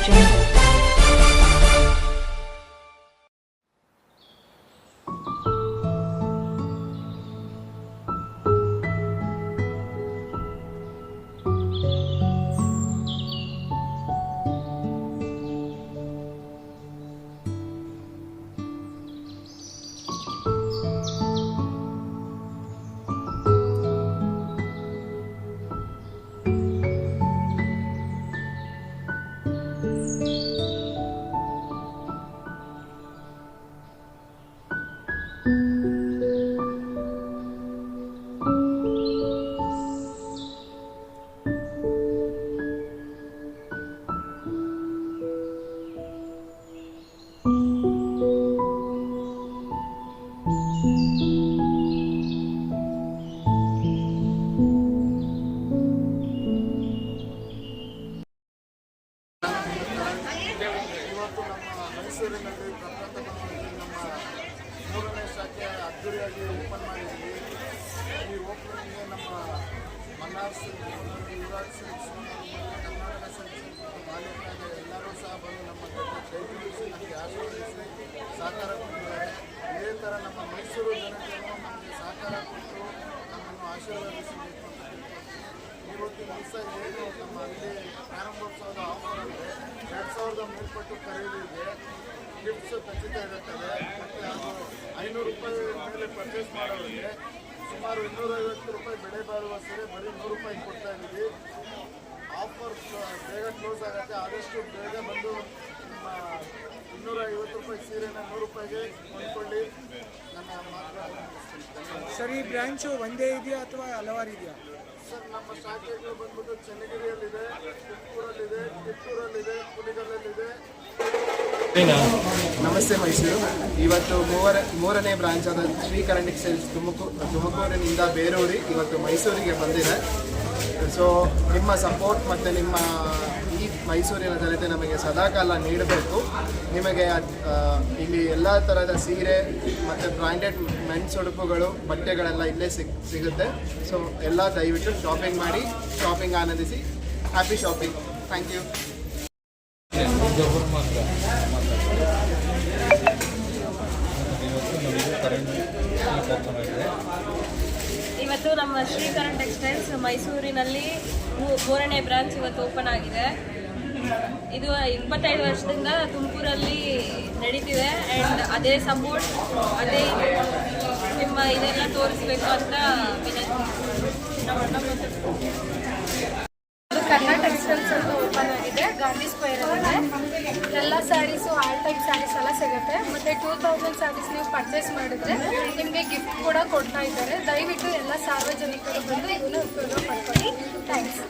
Jungle. ಇವತ್ತು ನಮ್ಮ ಮೈಸೂರಿನಲ್ಲಿ ಪ್ರಪ್ರಥಮವಾಗಿ ನಮ್ಮ 3ನೇ ಶಾಖೆ ಅದ್ದೂರಿಯಾಗಿ ಓಪನ್ ಮಾಡಿದ್ದೀವಿ. ಈ ಓಪನಿಂಗ್ಗೆ ನಮ್ಮ Mannar silk, Yuvraj silks, Karnataka silks ಮಾಲೀಕರಾದ ಎಲ್ಲರೂ ಸಹ ಬಂದು ನಮ್ಮ ಜೊತೆ ಕೈ ಜೋಡಿಸಿ ನಮಗೆ ಆಶೀರ್ವದಿಸಿ ಸಹಕಾರ ಕೊಟ್ಟಿದ್ದಾರೆ. ಇದೇ ಥರ ನಮ್ಮ ಮೈಸೂರು ಜನತೆಯೂ ನಮಗೆ ಸಹಕಾರ ಕೊಟ್ಟು ನಮ್ಮನ್ನು ಆಶೀರ್ವದಿಸಬೇಕು ಅಂತ ತಿಳ್ಕೊಳ್ತೀನಿ. ಇವತ್ತಿನ ದಿವಸ ಏನು ನಮ್ಮ ಅಂಗಡಿ ಪ್ರಾರಂಭೋತ್ಸವದ ಆಫರ್ ಅಂದರೆ 2000 ಮೇಲ್ಪಟ್ಟು ಖರೀದಿಗೆ ಗಿಫ್ಟ್ಸ್ ಖಚಿತ ಇರುತ್ತದೆ. ಮತ್ತು ಅದು 500 ರೂಪಾಯಿ ಮೇಲೆ ಪರ್ಚೇಸ್ ಮಾಡೋರಿಗೆ ಸುಮಾರು 250 ರೂಪಾಯಿ ಬೆಲೆ ಬಾಳುವ ಸೀರೆ ಬರೀ 100 ರೂಪಾಯಿ ಕೊಡ್ತಾ ಇದ್ದೀವಿ. ಆಫರ್ ಬೇಗ ಕ್ಲೋಸ್ ಆಗುತ್ತೆ. ಆದಷ್ಟು ಬೇಗ ಬಂದು ನಿಮ್ಮ 250 ರೂಪಾಯಿ ಸೀರೆನ 100 ರೂಪಾಯಿಗೆ ಕೊಂಡ್ಕೊಳ್ಳಿ. ನನ್ನ ಮಾತು ಸರ್, ಈ ಬ್ರ್ಯಾಂಚು ಒಂದೇ ಇದೆಯಾ ಅಥವಾ ಹಲವಾರು ಇದೆಯಾ? ಸರ್, ನಮ್ಮ ಶಾಖೆಗಳು ಬಂದ್ಬಿಟ್ಟು ಚನ್ನಗಿರಿಯಲ್ಲಿದೆ, ತುಮಕೂರಲ್ಲಿದೆ, ಕಿತ್ತೂರಲ್ಲಿದೆ, ಕುಣಿಗಲ್ಲಲ್ಲಿದೆ. ನಮಸ್ತೆ ಮೈಸೂರು. ಇವತ್ತು ಮೂರನೇ ಬ್ರಾಂಚ್ ಆದ ಶ್ರೀಕರಣ್ ಟೆಕ್ಸ್ಟೈಲ್ಸ್ ತುಮಕೂರಿನಿಂದ ಬೇರೂರಿ ಇವತ್ತು ಮೈಸೂರಿಗೆ ಬಂದಿದೆ. ಸೊ ನಿಮ್ಮ ಸಪೋರ್ಟ್ ಮತ್ತು ನಿಮ್ಮ ಈ ಮೈಸೂರಿನ ಜನತೆ ನಮಗೆ ಸದಾಕಾಲ ನೀಡಬೇಕು. ನಿಮಗೆ ಇಲ್ಲಿ ಎಲ್ಲ ಥರದ ಸೀರೆ ಮತ್ತು ಬ್ರ್ಯಾಂಡೆಡ್ ಮೆನ್ಸ್ ಉಡುಪುಗಳು, ಬಟ್ಟೆಗಳೆಲ್ಲ ಇಲ್ಲೇ ಸಿಗುತ್ತೆ. ಸೊ ಎಲ್ಲ ದಯವಿಟ್ಟು ಶಾಪಿಂಗ್ ಮಾಡಿ, ಶಾಪಿಂಗ್ ಆನಂದಿಸಿ. Happy shopping. Thank you. ಇವತ್ತು ನಮ್ಮ ಶ್ರೀಕರಣ್ ಟೆಕ್ಸ್ಟೈಲ್ಸ್ ಮೈಸೂರಿನಲ್ಲಿ 3ನೇ ಬ್ರಾಂಚ್ ಇವತ್ತು ಓಪನ್ ಆಗಿದೆ. ಇದು 25 ವರ್ಷದಿಂದ ತುಮಕೂರಲ್ಲಿ ನಡೀತಿದೆ. ಆ್ಯಂಡ್ ಅದೇ ಸಪೋರ್ಟ್, ಅದೇ ನಿಮ್ಮ ಇದೆಲ್ಲ ತೋರಿಸ್ಬೇಕು ಅಂತ ವಿನಂತಿ. ಕನ್ನಡ ಟೆಕ್ಸ್ಟೈಲ್ಸ್ ಅಂತ ಓಪನ್ ಆಗಿದೆ, ಗಾಂಧಿ ಸ್ಕ್ವೇರಲ್ಲಿದೆ. ಎಲ್ಲ ಸ್ಯಾರೀಸು ಆಲ್ ಟೈಪ್ ಸ್ಯಾರೀಸ್ ಎಲ್ಲ ಸಿಗುತ್ತೆ. ಮತ್ತು 2000 ಸ್ಯಾರೀಸ್ ನೀವು ಪರ್ಚೇಸ್ ಮಾಡಿದ್ರೆ ನಿಮಗೆ ಗಿಫ್ಟ್ ಕೂಡ ಕೊಡ್ತಾ ಇದ್ದಾರೆ. ದಯವಿಟ್ಟು ಎಲ್ಲ ಸಾರ್ವಜನಿಕರು ಬಂದು ಇದನ್ನು ಉಪಯೋಗ ಪಡ್ಕೊಳ್ಳಿ. ಥ್ಯಾಂಕ್ಸ್.